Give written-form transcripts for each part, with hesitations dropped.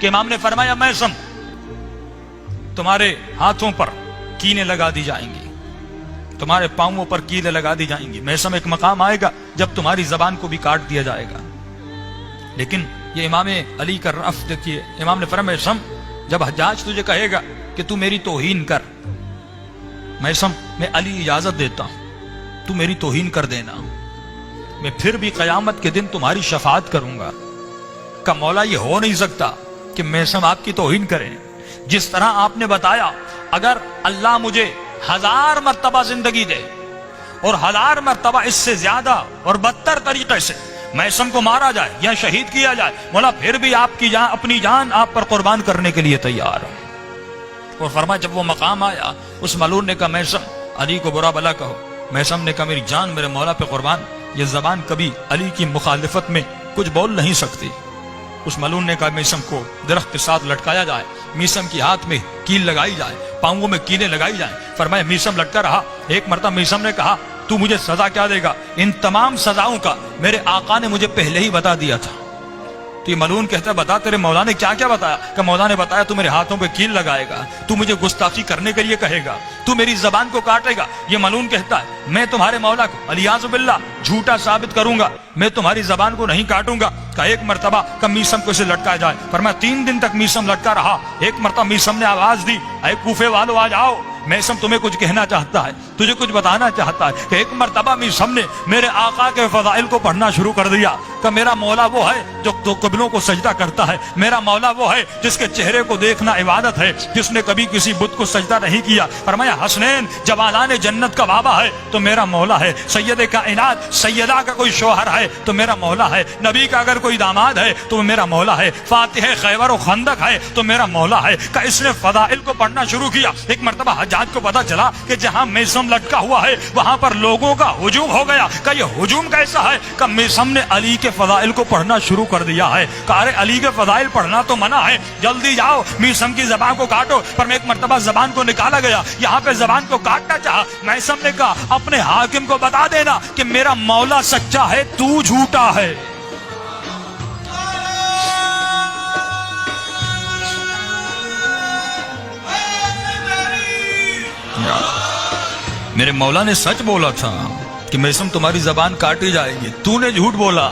کہ امام نے فرمایا میثم تمہارے ہاتھوں پر کیلیں لگا دی جائیں گی، تمہارے پاؤں پر کیلیں لگا دی جائیں گی۔ میثم ایک مقام آئے گا جب تمہاری زبان کو بھی کاٹ دیا جائے گا۔ لیکن یہ امام علی کا رفض دیکھیے، امام نے فرمایا میثم جب حجاج تجھے کہے گا کہ تو میری توہین کر، میثم میں علی اجازت دیتا ہوں تو میری توہین کر دینا، میں پھر بھی قیامت کے دن تمہاری شفاعت کروں گا۔ کا مولا یہ ہو نہیں سکتا کہ میثم آپ کی توہین کریں۔ جس طرح آپ نے بتایا اگر اللہ مجھے 1000 مرتبہ زندگی دے اور 1000 مرتبہ اس سے زیادہ اور بدتر طریقے سے میثم کو مارا جائے یا شہید کیا جائے، مولا پھر بھی آپ کی جان، اپنی جان آپ پر قربان کرنے کے لیے تیار ہوں۔ اور فرمایا جب وہ مقام آیا اس ملعون نے کہا میثم علی کو برا بلا کہو، میثم نے کہا میری جان میرے مولا پہ قربان، یہ زبان کبھی علی کی مخالفت میں کچھ بول نہیں سکتی۔ اس ملعون نے کہا میثم کو درخت کے ساتھ لٹکایا جائے، میثم کی ہاتھ میں کیل لگائی جائے، پاؤں میں کیلیں لگائی جائیں۔ فرمایا میثم لٹکا رہا۔ ایک مرتبہ میثم نے کہا تو مجھے سزا کیا دے گا؟ ان تمام سزاؤں کا میرے آقا نے مجھے پہلے ہی بتا دیا تھا۔ تو یہ ملعون کہتا ہے بتا تیرے مولا نے کیا کیا بتایا؟ کہ مولا نے بتایا تو میرے ہاتھوں پہ کیل لگائے گا، تو مجھے گستاخی کرنے کے لیے کہے گا، تو میری زبان کو کاٹے گا۔ یہ ملعون کہتا ہے میں تمہارے مولا کو علیاذ باللہ جھوٹا ثابت کروں گا، میں تمہاری زبان کو نہیں کاٹوں گا۔ کہ ایک مرتبہ کہ میثم کو اسے لٹکایا جائے۔ فرمایا 3 دن تک میثم لٹکا رہا۔ ایک مرتبہ میثم نے آواز دی اے کوفے والو آ جاؤ، میثم تمہیں کچھ کہنا چاہتا ہے، تجھے کچھ بتانا چاہتا ہے۔ کہ ایک مرتبہ میثم نے میرے آقا کے فضائل کو پڑھنا شروع کر دیا کہ میرا مولا وہ ہے جو قبلوں کو سجدہ کرتا ہے، میرا مولا وہ ہے جس کے چہرے کو دیکھنا عبادت ہے، جس نے کبھی کسی بت کو سجدہ نہیں کیا۔ فرمایا حسنین جوالان جنت کا بابا ہے تو میرا مولا ہے، سید کائنات سیدہ کا کوئی شوہر ہے تو میرا مولا ہے، نبی کا اگر کوئی داماد ہے تو میرا مولا ہے، فاتح خیبر و خندق ہے تو میرا مولا ہے۔ کہ اس نے فضائل کو پڑھنا شروع کیا۔ ایک مرتبہ حجاج کو پتا چلا کہ جہاں میثم لٹکا ہوا ہے وہاں پر لوگوں کا ہجوم ہو گیا۔ کہ یہ ہجوم کیسا ہے؟ کہ میثم نے علی کے فضائل کو پڑھنا شروع کر دیا ہے۔ کہ ارے علی کے فضائل پڑھنا تو منع ہے، جلدی جاؤ میثم کی زبان کو کاٹو۔ پر میں ایک مرتبہ زبان کو نکالا گیا، یہاں پہ زبان کو کاٹنا چاہا۔ میثم نے کہا اپنے حاکم کو بتا دینا کہ میرا مولا سچا ہے تو جھوٹا ہے۔ میرے مولا نے سچ بولا تھا کہ میثم تمہاری زبان کاٹی جائے گی، تو نے جھوٹ بولا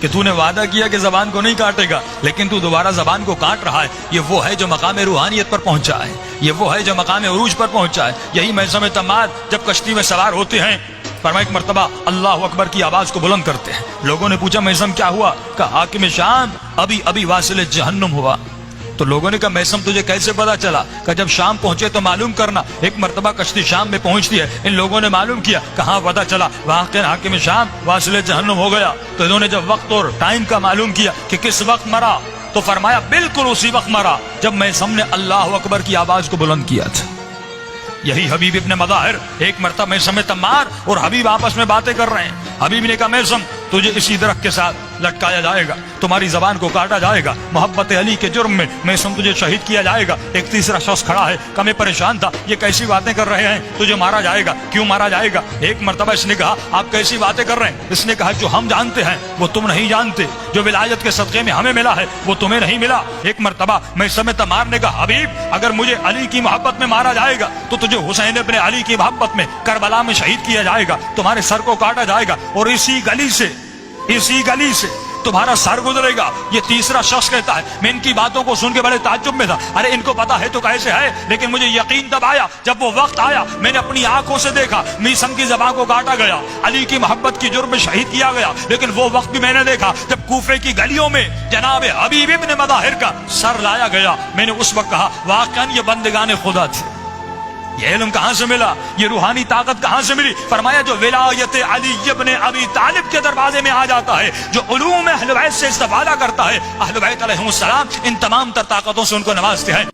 کہ تو نے وعدہ کیا کہ زبان کو نہیں کاٹے گا، لیکن تو دوبارہ زبان کو کاٹ رہا ہے۔ یہ وہ ہے جو مقام روحانیت پر پہنچا ہے، یہ وہ ہے جو مقام عروج پر پہنچا ہے۔ یہی میثم تمار جب کشتی میں سوار ہوتے ہیں، فرمایا ایک مرتبہ اللہ اکبر کی آواز کو بلند کرتے ہیں۔ لوگوں نے پوچھا میثم کیا ہوا؟ کہ حاکم شام ابھی واصل جہنم ہوا۔ تو لوگوں نے کہا میثم تجھے کیسے پتا چلا؟ کہ جب شام پہنچے تو معلوم کرنا۔ ایک مرتبہ کشتی شام میں پہنچتی ہے، ان لوگوں نے معلوم کیا، کہاں پتا چلا واقعی حاکم شام واصل جہنم ہو گیا۔ تو انہوں نے جب وقت اور ٹائم کا معلوم کیا کہ کس وقت مرا، تو فرمایا بالکل اسی وقت مرا جب میثم نے اللہ اکبر کی آواز کو بلند کیا تھا۔ یہی حبیب ابن مظاہر ایک مرتبہ میثم تمار اور حبیب آپس میں باتیں کر رہے ہیں۔ حبیب نے کہا میثم تجھے اسی درخت کے ساتھ لٹکایا جائے گا، تمہاری زبان کو کاٹا جائے گا، محبت علی کے جرم میں میثم تجھے شہید کیا جائے گا۔ ایک تیسرا شخص کھڑا ہے کہ میں پریشان تھا، یہ کیسی باتیں کر رہے ہیں، تجھے مارا جائے گا، کیوں مارا جائے گا؟ ایک مرتبہ اس نے کہا آپ کیسی باتیں کر رہے ہیں؟ اس نے کہا جو ہم جانتے ہیں وہ تم نہیں جانتے، جو ولایت کے صدقے میں ہمیں ملا ہے وہ تمہیں نہیں ملا۔ ایک مرتبہ میثم تمار نے کہا حبیب اگر مجھے علی کی محبت میں مارا جائے گا تو تجھے حسین ابن علی کی محبت میں کربلا میں شہید کیا جائے گا، تمہارے سر کو کاٹا جائے گا اور اسی گلی سے تمہارا سر گزرے گا۔ یہ تیسرا شخص کہتا ہے میں ان کی باتوں کو سن کے بڑے تعجب میں تھا، ارے ان کو پتا ہے تو کیسے ہے، لیکن مجھے یقین تب آیا جب وہ وقت آیا، میں نے اپنی آنکھوں سے دیکھا میثم کی زبان کو کاٹا گیا، علی کی محبت کی جرم میں شہید کیا گیا، لیکن وہ وقت بھی میں نے دیکھا جب کوفے کی گلیوں میں جناب حبیب ابن مظاہر کا سر لایا گیا۔ میں نے اس وقت کہا واقعاً یہ بندگان خدا تھے، یہ علم کہاں سے ملا، یہ روحانی طاقت کہاں سے ملی؟ فرمایا جو ولایت علی ابن ابی طالب کے دروازے میں آ جاتا ہے، جو علوم اہل بیت سے استفادہ کرتا ہے، اہل بیت علیہم السلام ان تمام تر طاقتوں سے ان کو نوازتے ہیں۔